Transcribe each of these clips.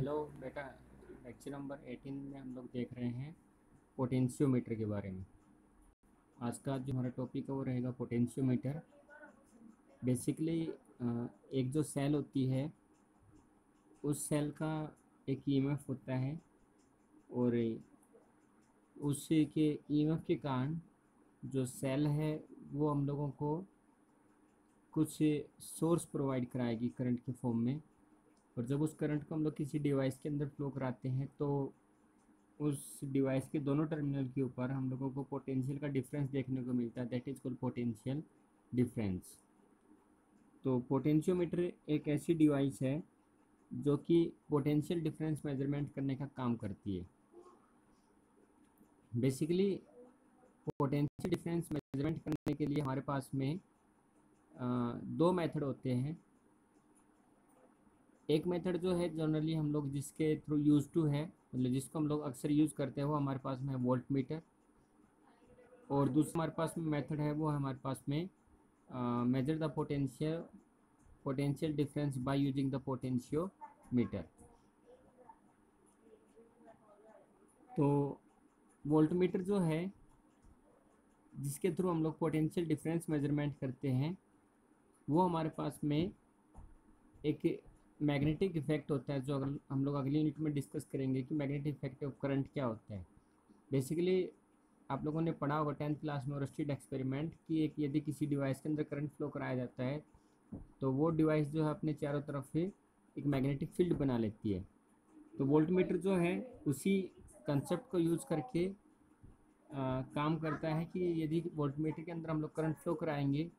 Hello बेटा। Lecture number 18 में हम लोग देख रहे हैं पोटेंशियोमीटर के बारे में। आज का जो हमारा टॉपिक है वो रहेगा पोटेंशियोमीटर। बेसिकली एक जो सेल होती है उस सेल का एक ईएमएफ होता है और उसी के ईएमएफ के कारण जो सेल है वो हम लोगों को कुछ सोर्स प्रोवाइड कराएगी करंट के फॉर्म में। और जब उस करंट को हम लोग किसी डिवाइस के अंदर फ्लो कराते हैं तो उस डिवाइस के दोनों टर्मिनल के ऊपर हम लोगों को पोटेंशियल का डिफरेंस देखने को मिलता है, that is called potential difference. तो पोटेंशियोमीटर एक ऐसी डिवाइस है जो कि पोटेंशियल डिफरेंस मेजरमेंट करने का काम करती है। बेसिकली पोटेंशियल डिफरेंस मेजरमेंट करने के लिए हमारे पास में दो मेथड होते हैं। एक मेथड जो है जनरली हम लोग जिसके थ्रू यूज टू है, मतलब जिसको हम लोग अक्सर यूज़ करते हैं, वो हमारे पास में है वोल्ट मीटर। और दूसरा हमारे पास में मेथड है वो हमारे पास में major the potential difference by using the potentiometer. तो वोल्ट मीटर जो है जिसके थ्रू हम लोग पोटेंशियल डिफरेंस मेजरमेंट करते हैं वो हमारे पास में एक मैग्नेटिक इफेक्ट होता है, जो अगर हम लोग अगली यूनिट में डिस्कस करेंगे कि मैग्नेटिक इफेक्ट ऑफ करंट क्या होता है। बेसिकली आप लोगों ने पढ़ा होगा 10th क्लास में और स्ट्रीट एक्सपेरिमेंट कि एक यदि किसी डिवाइस के अंदर करंट फ्लो कराया जाता है तो वो डिवाइस जो है अपने चारों तरफ से एक मैग्नेटिक फील्ड बना लेती है। तो वोल्ट मीटर जो है उसी कंसेप्ट को यूज़ करके काम करता है कि यदि वोल्ट मीटर के अंदर हम लोग करंट फ्लो कराएंगे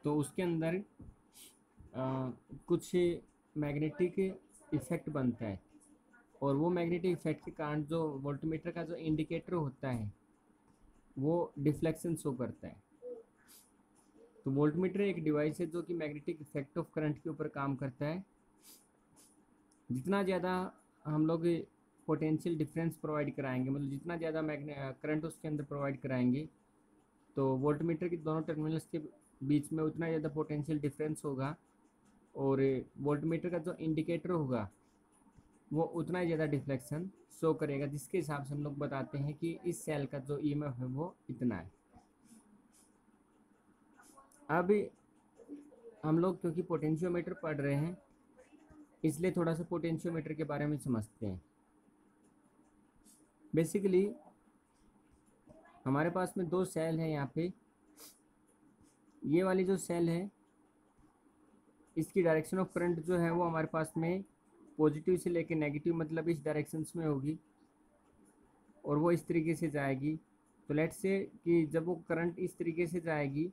तो उसके अंदर कुछ मैग्नेटिक इफेक्ट बनता है और वो मैग्नेटिक इफेक्ट के कारण जो वोल्टमीटर का जो इंडिकेटर होता है वो डिफ्लेक्शन शो करता है। तो वोल्टमीटर एक डिवाइस है जो कि मैग्नेटिक इफेक्ट ऑफ करंट के ऊपर काम करता है। जितना ज़्यादा हम लोग पोटेंशियल डिफरेंस प्रोवाइड कराएंगे, मतलब जितना ज़्यादा करंट उसके अंदर प्रोवाइड कराएंगे तो वोल्टमीटर के दोनों टर्मिनल्स के बीच में उतना ज़्यादा पोटेंशियल डिफरेंस होगा और वोल्टमीटर का जो इंडिकेटर होगा वो उतना ही ज़्यादा डिफ्लेक्शन शो करेगा, जिसके हिसाब से हम लोग बताते हैं कि इस सेल का जो ईएमएफ है वो इतना है। अब हम लोग क्योंकि पोटेंशियोमीटर पढ़ रहे हैं इसलिए थोड़ा सा पोटेंशियोमीटर के बारे में समझते हैं। बेसिकली हमारे पास में दो सेल हैं यहाँ पे। ये वाली जो सेल है इसकी डायरेक्शन ऑफ करंट जो है वो हमारे पास में पॉजिटिव से लेकर नेगेटिव, मतलब इस डायरेक्शंस में होगी और वो इस तरीके से जाएगी। तो लेट्स से कि जब वो करंट इस तरीके से जाएगी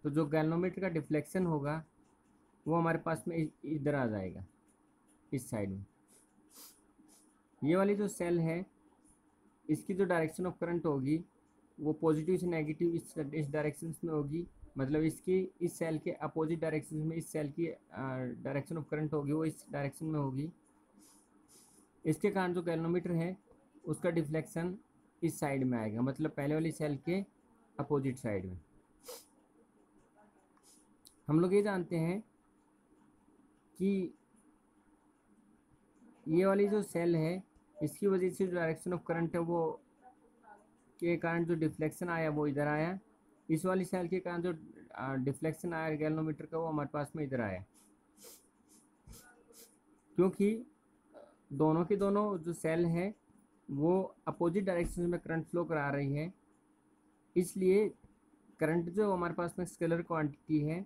तो जो गैल्वेनोमीटर का डिफ्लेक्शन होगा वो हमारे पास में इधर आ जाएगा, इस साइड में। ये वाली जो सेल है इसकी जो डायरेक्शन ऑफ करंट होगी वो पॉजिटिव से नेगेटिव इस डायरेक्शंस में होगी, मतलब इसकी इस सेल के अपोजिट डायरेक्शन में इस सेल की डायरेक्शन ऑफ करंट होगी वो इस डायरेक्शन में होगी। इसके कारण जो गैल्वेनोमीटर है उसका डिफ्लेक्शन इस साइड में आएगा, मतलब पहले वाली सेल के अपोजिट साइड में। हम लोग ये जानते हैं कि ये वाली जो सेल है इसकी वजह से जो डायरेक्शन ऑफ करंट है वो के कारण जो डिफ्लेक्शन आया वो इधर आया। इस वाली सेल के कारण जो डिफ्लेक्शन आया गैल्वेनोमीटर का वो हमारे पास में इधर आया। क्योंकि दोनों के दोनों जो सेल है वो अपोजिट डायरेक्शन में करंट फ्लो करा रही है, इसलिए करंट जो हमारे पास में स्केलर क्वांटिटी है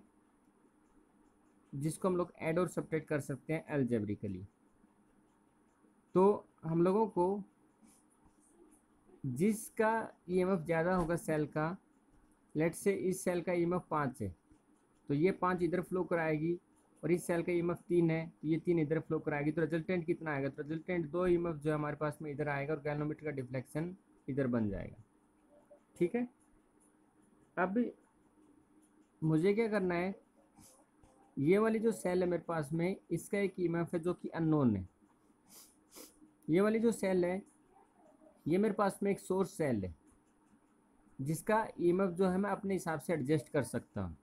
जिसको हम लोग ऐड और सब्ट्रैक्ट कर सकते हैं अलजेब्रिकली। तो हम लोगों को जिसका ईएमएफ ज़्यादा होगा सेल का, लेट से इस सेल का ईएमएफ 5 है तो ये 5 इधर फ्लो कराएगी और इस सेल का ईएमएफ 3 है तो ये 3 इधर फ्लो कराएगी। तो रिजल्टेंट कितना आएगा? तो रिजल्टेंट 2 ईएमएफ जो है हमारे पास में इधर आएगा और गैल्वेनोमीटर का डिफ्लेक्शन इधर बन जाएगा। ठीक है, अब मुझे क्या करना है, ये वाली जो सेल है मेरे पास में इसका एक ईएमएफ है जो कि अननोन है। ये वाली जो सेल है ये मेरे पास में एक सोर्स सेल है जिसका ईएमएफ जो है मैं अपने हिसाब से एडजस्ट कर सकता हूँ।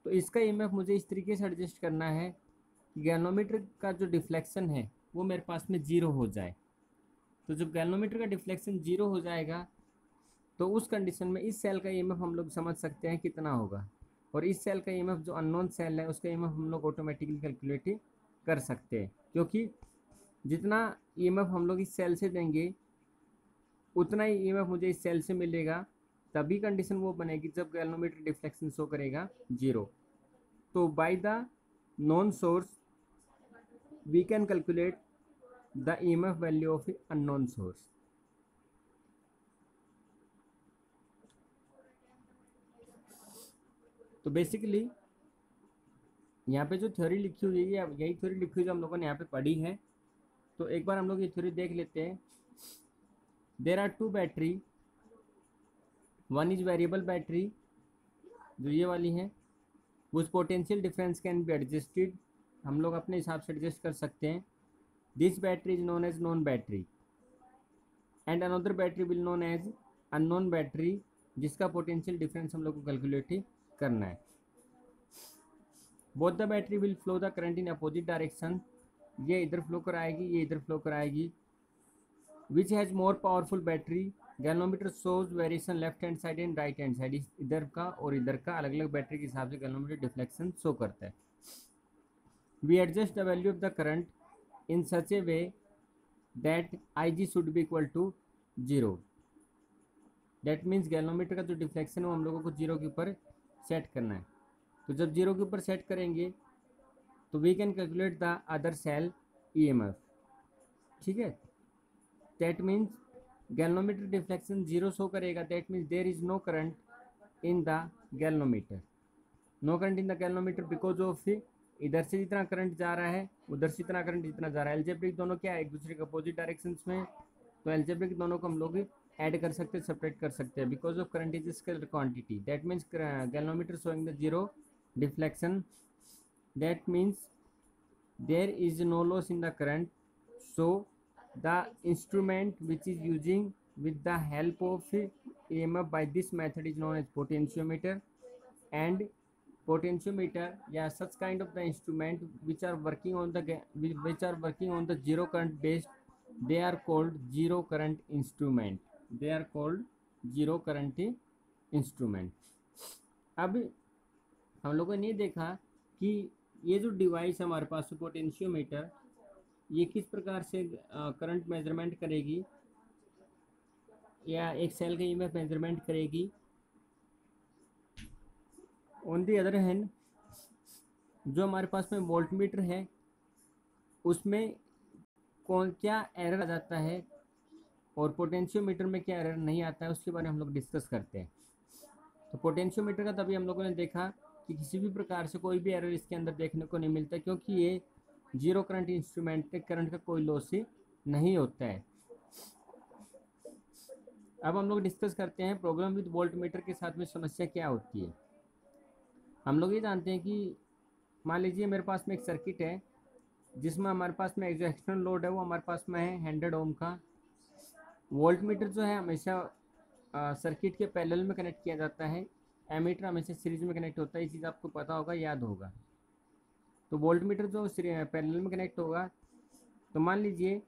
तो इसका ईएमएफ मुझे इस तरीके से एडजस्ट करना है कि गैल्वेनोमीटर का जो डिफ्लेक्शन है वो मेरे पास में 0 हो जाए। तो जब गैल्वेनोमीटर का डिफ्लेक्शन 0 हो जाएगा तो उस कंडीशन में इस सेल का ईएमएफ हम लोग समझ सकते हैं कितना होगा, और इस सेल का ईएमएफ जो अननोन सेल है उसका ईएमएफ हम लोग ऑटोमेटिकली कैलकुलेट कर सकते हैं, क्योंकि जितना ईएमएफ हम लोग इस सेल से देंगे उतना ही ईएमएफ मुझे इस सेल से मिलेगा। तभी कंडीशन वो बनेगी जब गैल्वेनोमीटर डिफ्लेक्शन शो करेगा 0। तो by the known source we can calculate the EMF value of unknown source. तो बेसिकली यहाँ पे जो थ्योरी लिखी हुई है यही थ्योरी लिखी हुई जो हम लोगों ने यहाँ पे पढ़ी है। तो एक बार हम लोग ये थ्योरी देख लेते हैं। There are two battery, one is variable battery जो ये वाली है, उस potential difference can be adjusted, हम लोग अपने हिसाब से एडजस्ट कर सकते हैं। This battery is known as known battery and another battery will known as unknown battery, जिसका पोटेंशियल डिफरेंस हम लोग को कैलकुलेट करना है। Both the battery will flow the current in opposite direction, ये इधर फ्लो कराएगी ये इधर फ्लो कराएगी। Which has more powerful battery, galvanometer shows variation left hand side and right hand side, इधर का और इधर का अलग अलग बैटरी के हिसाब से गैल्वेनोमीटर डिफ्लेक्शन शो करता है। We adjust the value of the current in such a way that IG should be equal to 0। That means galvanometer का जो डिफ्लेक्शन है वो हम लोगों को 0 के ऊपर सेट करना है। तो जब 0 के ऊपर सेट करेंगे तो we can calculate the other cell EMF। ठीक है, that means galvanometer deflection 0 show करेगा। That means there is no current in the galvanometer, no current in the galvanometer because of इधर से जितना करंट जा रहा है उधर से इतना करंट जितना जा रहा है। एल्जेब्रिक दोनों क्या है, एक दूसरे के अपोजिट डायरेक्शंस में, तो एल्जेब्रिक दोनों को हम लोग ऐड कर सकते हैं, सेपरेट कर सकते हैं। Because of current is scalar quantity, that means galvanometer showing the 0 deflection, that means there is no loss in the current. So the instrument which is using with the help of EMF by this method is known as potentiometer, and potentiometer such kind of the instrument which are working on the zero current based, they are called zero current instrument, they are called zero current instrument। अब हम लोगों ने ये देखा कि ये जो device हमारे पास पोटेंशियोमीटर, ये किस प्रकार से करंट मेजरमेंट करेगी या एक सेल का ईएमएफ मेजरमेंट करेगी। ऑन दी अदर हैंड जो हमारे पास में वोल्टमीटर है उसमें क्या एरर आ जाता है और पोटेंशियोमीटर में क्या एरर नहीं आता है, उसके बारे में हम लोग डिस्कस करते हैं। तो पोटेंशियोमीटर का तभी हम लोगों ने देखा कि किसी भी प्रकार से कोई भी एरर इसके अंदर देखने को नहीं मिलता, क्योंकि ये जीरो करंट इंस्ट्रूमेंट है, करंट का कोई लॉस नहीं होता है। अब हम लोग डिस्कस करते हैं प्रॉब्लम विद वोल्टमीटर के साथ में समस्या क्या होती है। हम लोग ये जानते हैं कि मान लीजिए मेरे पास में एक सर्किट है जिसमें हमारे पास में जो एक्सटर्नल लोड है वो हमारे पास में है 100 ओम का। वोल्टमीटर जो है हमेशा सर्किट के पैरेलल में कनेक्ट किया जाता है, एमीटर हमेशा सीरीज में कनेक्ट होता है, ये चीज़ आपको पता होगा, याद होगा। तो वोल्टमीटर जो पैरेलल में कनेक्ट होगा, तो मान लीजिए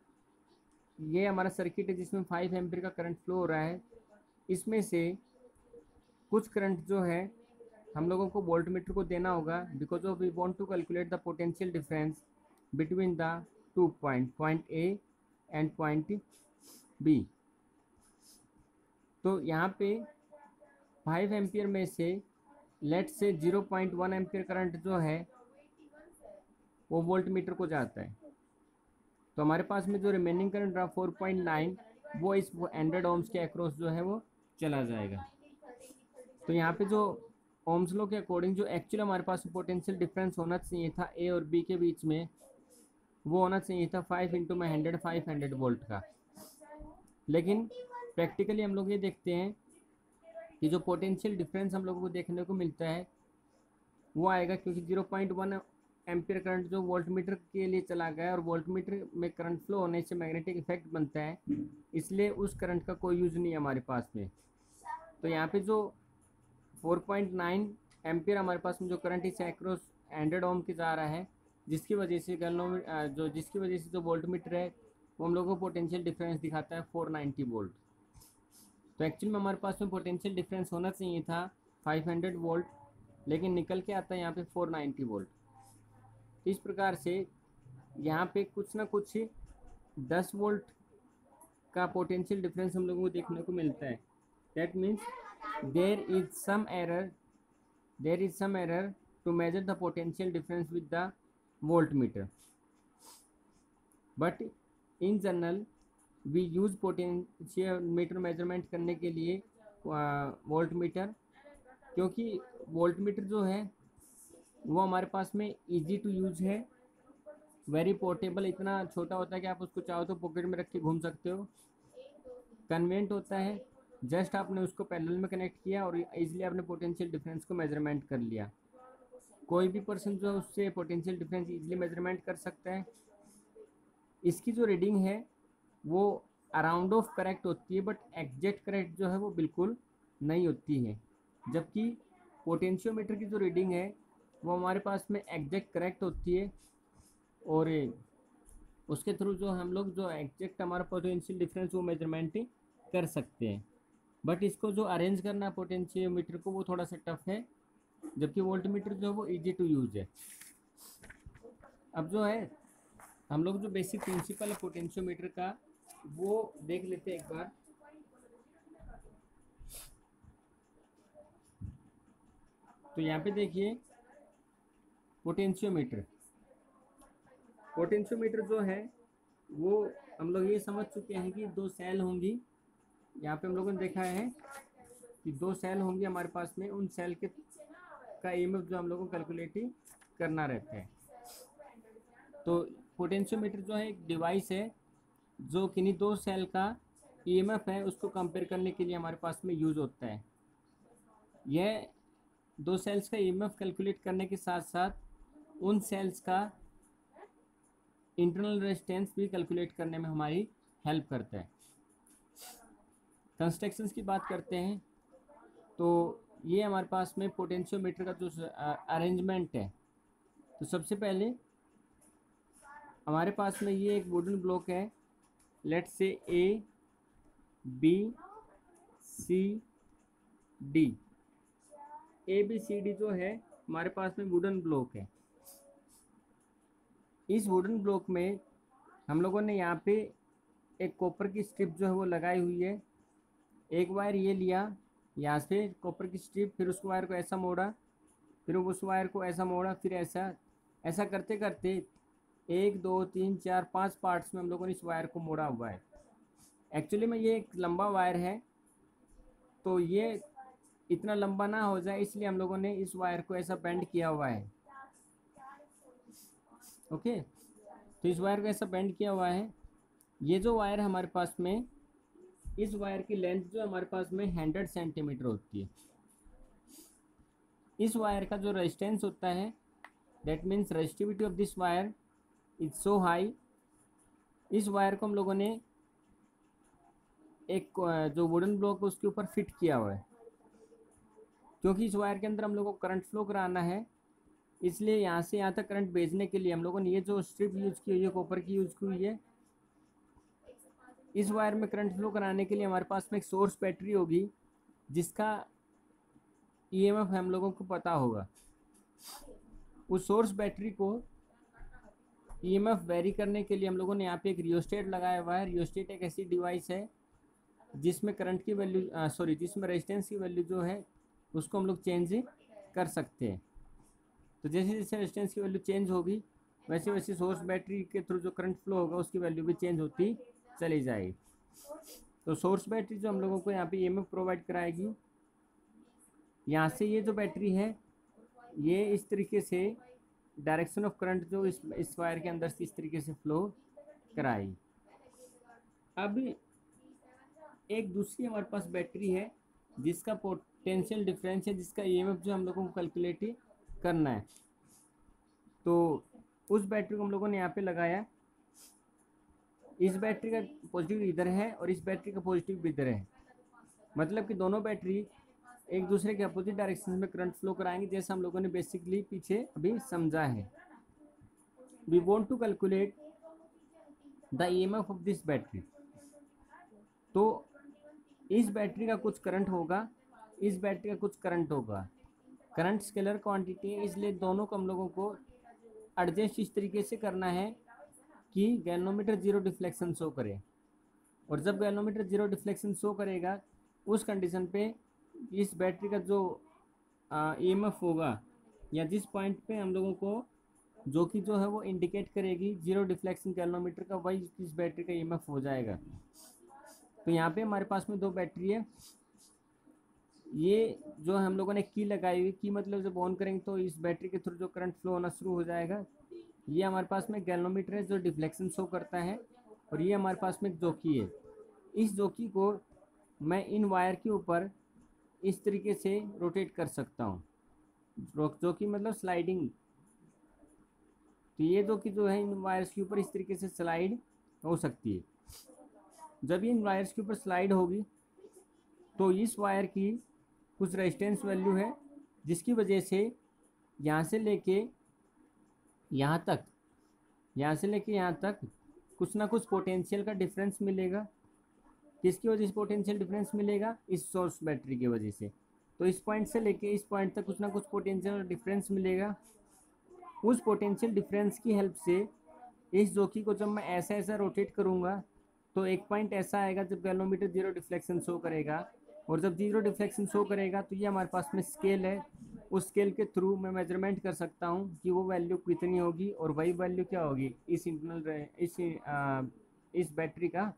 ये हमारा सर्किट है जिसमें 5 एम्पीयर का करंट फ्लो हो रहा है। इसमें से कुछ करंट जो है हम लोगों को वोल्टमीटर को देना होगा, because of we want to calculate the potential difference between the 2 point A and point B. तो यहाँ पे 5 एम्पीयर में से लेट से 0.1 एम्पीयर करंट जो है वो वोल्टमीटर को जाता है। तो हमारे पास में जो रिमेनिंग करंट रहा 4.9 वो इस 100 ओम्स के अक्रॉस जो है वो चला जाएगा। तो यहाँ पे जो ओम्स लॉ के अकॉर्डिंग जो एक्चुअली हमारे पास पोटेंशियल डिफरेंस होना चाहिए था ए और बी के बीच में, वो होना चाहिए था 5 इंटू में 500 वोल्ट का। लेकिन प्रैक्टिकली हम लोग ये देखते हैं कि जो पोटेंशियल डिफरेंस हम लोगों को देखने को मिलता है वो आएगा, क्योंकि 0.1 एम्पीयर करंट जो वोल्टमीटर के लिए चला गया है और वोल्टमीटर में करंट फ्लो होने से मैग्नेटिक इफेक्ट बनता है, इसलिए उस करंट का कोई यूज़ नहीं है हमारे पास में। तो यहाँ पे जो 4.9 एम्पीयर हमारे पास में जो करंट इस अक्रॉस 100 ओम के जा रहा है, जिसकी वजह से जो वोल्ट मीटर है वो हम लोगों को पोटेंशियल डिफरेंस दिखाता है 490 वोल्ट। तो एक्चुअली में हमारे पास में पोटेंशियल डिफरेंस होना चाहिए था 500 वोल्ट, लेकिन निकल के आता है यहाँ पे 490 वोल्ट। तो इस प्रकार से यहाँ पे कुछ ना कुछ 10 वोल्ट का पोटेंशियल डिफरेंस हम लोगों को देखने को मिलता है। That means there is some error to measure the potential difference with the voltmeter, but in general we use potentiometer measurement करने के लिए वोल्ट मीटर, क्योंकि वोल्ट मीटर जो है वो हमारे पास में इजी टू यूज़ है, वेरी पोर्टेबल, इतना छोटा होता है कि आप उसको चाहो तो पॉकेट में रख के घूम सकते हो, कन्वीनियंट होता है। जस्ट आपने उसको पैरेलल में कनेक्ट किया और इजीली आपने पोटेंशियल डिफरेंस को मेजरमेंट कर लिया। कोई भी पर्सन जो है उससे पोटेंशियल डिफरेंस इजीली मेजरमेंट कर सकता है। इसकी जो रीडिंग है वो अराउंड ऑफ करेक्ट होती है, बट एग्जैक्ट करेक्ट जो है वो बिल्कुल नहीं होती है, जबकि पोटेंशियोमीटर की जो रीडिंग है वो हमारे पास में एग्जैक्ट करेक्ट होती है, और उसके थ्रू जो हम लोग जो एग्जैक्ट हमारा पोटेंशियल डिफरेंस वो मेजरमेंट कर सकते हैं। बट इसको जो अरेंज करना है पोटेंशियोमीटर को वो थोड़ा सा टफ है, जबकि वोल्ट मीटर जो है वो इजी टू यूज है। अब जो है हम लोग जो बेसिक प्रिंसिपल है पोटेंशियोमीटर का वो देख लेते हैं एक बार। तो यहाँ पे देखिए पोटेंशियोमीटर जो है वो हम लोग ये समझ चुके हैं कि दो सेल होंगी। यहाँ पे हम लोगों ने देखा है कि दो सेल होंगी हमारे पास में, उन सेल के का ईएमएफ जो हम लोगों को कैलकुलेट करना रहता है। तो पोटेंशियोमीटर जो है एक डिवाइस है जो किन्हीं दो सेल का ईएमएफ है उसको कंपेयर करने के लिए हमारे पास में यूज़ होता है। यह दो सेल्स का ईएमएफ कैलकुलेट करने के साथ साथ उन सेल्स का इंटरनल रेजिस्टेंस भी कैलकुलेट करने में हमारी हेल्प करता है। कंस्ट्रक्शंस की बात करते हैं तो ये हमारे पास में पोटेंशियोमीटर का जो अरेंजमेंट है, तो सबसे पहले हमारे पास में ये एक वुडन ब्लॉक है, let's say A B C D. A B C D जो है हमारे पास में वुडन ब्लॉक है। इस वुडन ब्लॉक में हम लोगों ने यहाँ पे एक कॉपर की स्ट्रिप जो है वो लगाई हुई है। एक वायर ये लिया यहाँ से कॉपर की स्ट्रिप, फिर उस वायर को ऐसा मोड़ा, फिर उस वायर को ऐसा मोड़ा, फिर ऐसा ऐसा करते करते 1 2 3 4 5 पार्ट्स में हम लोगों ने इस वायर को मोड़ा हुआ है। एक्चुअली में ये एक लंबा वायर है, तो ये इतना लंबा ना हो जाए इसलिए हम लोगों ने इस वायर को ऐसा बेंड किया हुआ है। ओके, तो इस वायर को ऐसा बेंड किया हुआ है। ये जो वायर हमारे पास में, इस वायर की लेंथ जो हमारे पास में 100 सेंटीमीटर होती है। इस वायर का जो रेजिस्टेंस होता है, that means resistivity of this wire is so high. इस वायर को हम लोगों ने एक जो वुडन ब्लॉक है उसके ऊपर फिट किया हुआ है, क्योंकि इस वायर के अंदर हम लोगों को करंट फ्लो कराना है, इसलिए यहाँ से यहाँ तक करंट भेजने के लिए हम लोगों ने ये जो स्ट्रिप यूज़ की हुई है कॉपर की यूज़ की हुई है। इस वायर में करंट फ्लो कराने के लिए हमारे पास में एक सोर्स बैटरी होगी जिसका ईएमएफ हम लोगों को पता होगा। उस सोर्स बैटरी को ईएमएफ वेरी करने के लिए हम लोगों ने यहाँ पे एक रियोस्टेट लगाया हुआ है। रियोस्टेट एक ऐसी डिवाइस है जिसमें करंट की वैल्यू जिसमें रेजिस्टेंस की वैल्यू जो है उसको हम लोग चेंज कर सकते हैं। तो जैसे जैसे रेजिस्टेंस की वैल्यू चेंज होगी वैसे वैसे सोर्स बैटरी के थ्रू जो करंट फ्लो होगा उसकी वैल्यू भी चेंज होती चली जाएगी। तो सोर्स बैटरी जो हम लोगों को यहाँ पे ईएमएफ प्रोवाइड कराएगी, यहाँ से ये जो बैटरी है ये इस तरीके से डायरेक्शन ऑफ करंट जो इस वायर के अंदर से इस तरीके से फ्लो कराएगी। अब एक दूसरी हमारे पास बैटरी है जिसका पोटेंशियल डिफरेंस है, जिसका ईएमएफ जो हम लोगों को कैलकुलेट करना है। तो उस बैटरी को हम लोगों ने यहाँ पे लगाया। इस बैटरी का पॉजिटिव इधर है और इस बैटरी का पॉजिटिव भी इधर है, मतलब कि दोनों बैटरी एक दूसरे के अपोजिट डायरेक्शन में करंट फ्लो कराएंगे, जैसा हम लोगों ने बेसिकली पीछे अभी समझा है। We want to calculate the EMF of this battery. तो इस बैटरी का कुछ करंट होगा, इस बैटरी का कुछ करंट होगा। करंट स्केलर क्वांटिटी है, इसलिए दोनों को हम लोगों को एडजस्ट इस तरीके से करना है कि गैल्वेनोमीटर जीरो डिफ्लेक्शन शो करे। और जब गैल्वेनोमीटर जीरो डिफ्लेक्शन शो करेगा उस कंडीशन पे इस बैटरी का जो ईएमएफ होगा, या जिस पॉइंट पे हम लोगों को जो कि जो है वो इंडिकेट करेगी जीरो डिफ्लेक्शन गैल्वेनोमीटर का, वही इस बैटरी का ईएमएफ हो जाएगा। तो यहाँ पे हमारे पास में दो बैटरी है। ये जो हम लोगों ने की लगाई हुई, की मतलब जब ऑन करेंगे तो इस बैटरी के थ्रू जो करंट फ्लो होना शुरू हो जाएगा। ये हमारे पास में गैल्वेनोमीटर है जो डिफ्लेक्शन शो करता है, और ये हमारे पास में एक जोकी है। इस जोकी को मैं इन वायर के ऊपर इस तरीके से रोटेट कर सकता हूँ, जोकी मतलब स्लाइडिंग। तो ये जोकी जो है इन वायर्स के ऊपर इस तरीके से स्लाइड हो सकती है। जब ये इन वायर्स के ऊपर स्लाइड होगी तो इस वायर की कुछ रेजिस्टेंस वैल्यू है, जिसकी वजह से यहाँ से लेके यहाँ तक, यहाँ से लेके यहाँ तक कुछ ना कुछ पोटेंशियल का डिफरेंस मिलेगा। किसकी वजह से पोटेंशियल डिफरेंस मिलेगा? इस सोर्स बैटरी की वजह से। तो इस पॉइंट से लेके इस पॉइंट तक कुछ ना कुछ पोटेंशियल डिफरेंस मिलेगा। उस पोटेंशियल डिफरेंस की हेल्प से इस जोकी को जब मैं ऐसा ऐसा रोटेट करूँगा तो एक पॉइंट ऐसा आएगा जब गैल्वेनोमीटर जीरो डिफ्लेक्शन शो करेगा। और जब जीरो डिफ्लेक्शन शो करेगा तो ये हमारे पास में स्केल है, उस स्केल के थ्रू मैं मेजरमेंट कर सकता हूँ कि वो वैल्यू कितनी होगी, और वही वैल्यू क्या होगी इस इंटरनल इस बैटरी का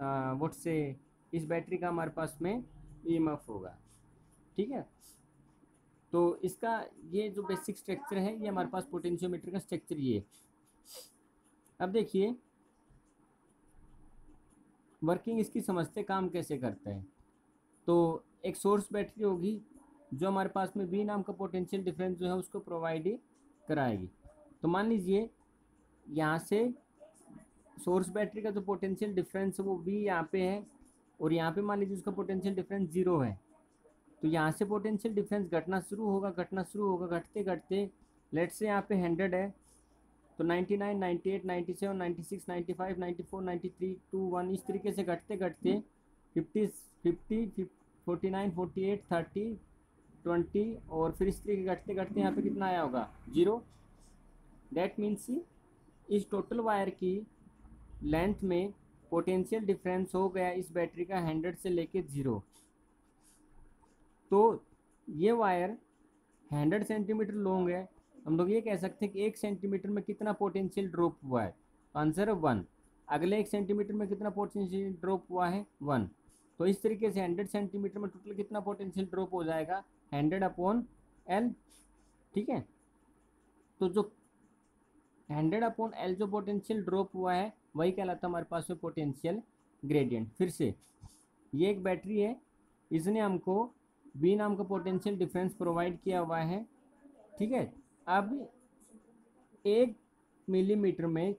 व्हाट से इस बैटरी का हमारे पास में ईएमएफ होगा। ठीक है, तो इसका ये जो बेसिक स्ट्रक्चर है, ये हमारे पास पोटेंशियोमीटर का स्ट्रक्चर ये है। अब देखिए वर्किंग इसकी समझते, काम कैसे करता है। तो एक सोर्स बैटरी होगी जो हमारे पास में V नाम का पोटेंशियल डिफरेंस जो है उसको प्रोवाइड कराएगी। तो मान लीजिए यहाँ से सोर्स बैटरी का जो पोटेंशियल डिफरेंस है वो V यहाँ पे है, और यहाँ पे मान लीजिए उसका पोटेंशियल डिफरेंस 0 है। तो यहाँ से पोटेंशियल डिफरेंस घटना शुरू होगा, घटते घटते लेट से यहाँ पे 100 है, तो 99, 98, 97, 96, 95, 94, 93, 2, 1 इस तरीके से घटते घटते 50, 50, 49, 48, 30, 20 और फिर इस तरीके घटते घटते यहाँ पे कितना आया होगा? 0। दैट मीन्स इस टोटल वायर की लेंथ में पोटेंशियल डिफरेंस हो गया इस बैटरी का 100 से लेके 0। तो ये वायर 100 सेंटीमीटर लॉन्ग है। हम लोग ये कह सकते हैं कि 1 सेंटीमीटर में कितना पोटेंशियल ड्रॉप हुआ है? आंसर है 1। अगले 1 सेंटीमीटर में कितना पोटेंशियल ड्रॉप हुआ है? 1। तो इस तरीके से 100 सेंटीमीटर में टोटल कितना पोटेंशियल ड्रॉप हो जाएगा? 100/L। ठीक है, तो जो 100/L जो पोटेंशियल ड्रॉप हुआ है वही कहलाता है हमारे पास में पोटेंशियल ग्रेडियंट। फिर से ये एक बैटरी है, इसने हमको V नाम का पोटेंशियल डिफरेंस प्रोवाइड किया हुआ है। ठीक है, अब 1 मिलीमीटर में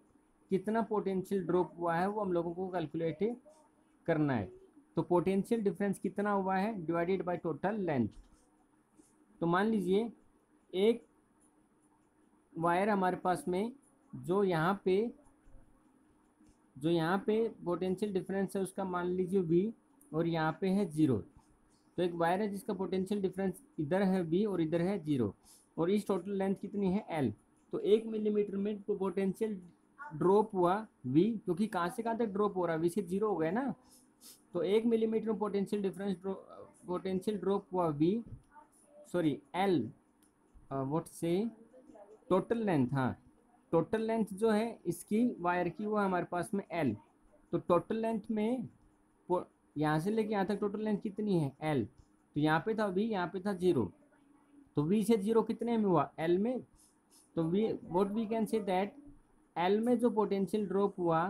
कितना पोटेंशियल ड्रॉप हुआ है वो हम लोगों को कैलकुलेट करना है। तो पोटेंशियल डिफरेंस कितना हुआ है डिवाइडेड बाय टोटल लेंथ। तो मान लीजिए एक वायर हमारे पास में जो यहाँ पे पोटेंशियल डिफरेंस है उसका मान लीजिए V, और यहाँ पे है 0। तो एक वायर है जिसका पोटेंशियल डिफरेंस इधर है V और इधर है 0, और इस टोटल लेंथ कितनी है L। तो 1 मिलीमीटर में तो पोटेंशियल ड्रॉप हुआ V, क्योंकि कहाँ से कहाँ तक ड्रॉप हो रहा है? V से 0 हो गया ना। तो 1 मिलीमीटर में पोटेंशियल ड्रॉप हुआ V, सॉरी L, व्हाट से टोटल लेंथ। हाँ, टोटल लेंथ जो है इसकी वायर की वो हमारे पास में L। तो टोटल लेंथ में यहाँ से लेके यहाँ तक टोटल लेंथ कितनी है? L। तो यहाँ पे था V, यहाँ पे था 0। तो V से 0 कितने में हुआ? L में। तो what we can say that L में जो पोटेंशियल ड्रॉप हुआ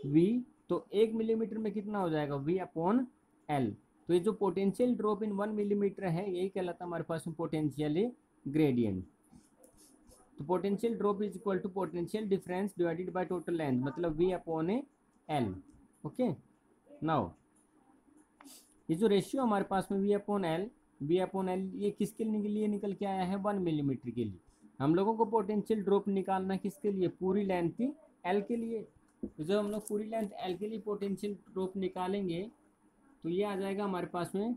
V, तो 1 मिलीमीटर में कितना हो जाएगा? V/L। तो ये जो पोटेंशियल ड्रॉप इन 1 मिलीमीटर है यही कहलाता है हमारे पास में पोटेंशियल ग्रेडियंट। तो potential drop is equal to potential difference divided by total length, मतलब V/L। ओके, नाउ ये जो रेशियो हमारे पास में V/L ये किसके लिए निकल के आया है? 1 मिलीमीटर के लिए। हम लोगों को पोटेंशियल ड्रॉप निकालना किसके लिए, पूरी लेंथ एल के लिए। तो जब हम लोग पूरी लेंथ एल के लिए पोटेंशियल ड्रॉप निकालेंगे तो ये आ जाएगा हमारे पास में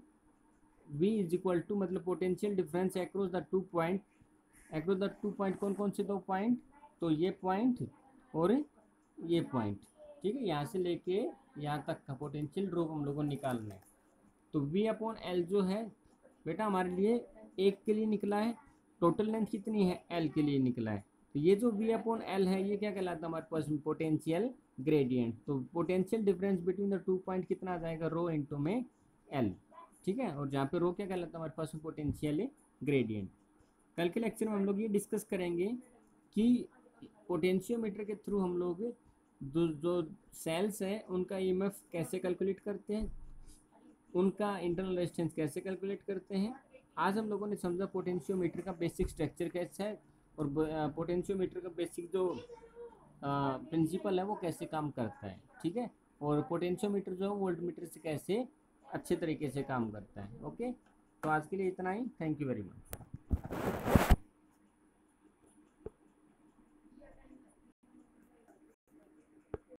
V इज इक्वल टू, मतलब potential difference across the 2 point, across the 2 point कौन कौन से 2 पॉइंट, तो ये पॉइंट और ये पॉइंट, ठीक है। यहाँ से लेके यहाँ तक का पोटेंशियल ड्रॉप हम लोगों को निकालना है। तो V अपॉन एल जो है बेटा हमारे लिए एक के लिए निकला है, टोटल लेंथ कितनी है, एल के लिए निकला है। तो ये जो V अपॉन एल है ये क्या कहलाता है हमारे पास, पोटेंशियल ग्रेडियंट। तो potential difference between the 2 point कितना आ जाएगा, रो इंटू में एल, ठीक है। और जहाँ पे रो क्या कहलाता है हमारे पास, पोटेंशियल ग्रेडियंट। कल के लेक्चर में हम लोग ये डिस्कस करेंगे कि पोटेंशियोमीटर के थ्रू हम लोग जो सेल्स हैं उनका ईएमएफ कैसे कैलकुलेट करते हैं, उनका इंटरनल रेजिस्टेंस कैसे कैलकुलेट करते हैं। आज हम लोगों ने समझा पोटेंशियोमीटर का बेसिक स्ट्रक्चर कैसा है और पोटेंशियोमीटर का बेसिक जो प्रिंसिपल है वो कैसे काम करता है, ठीक है। और पोटेंशियोमीटर जो है वोल्टमीटर से कैसे अच्छे तरीके से काम करता है। ओके, तो आज के लिए इतना ही। Thank you very much.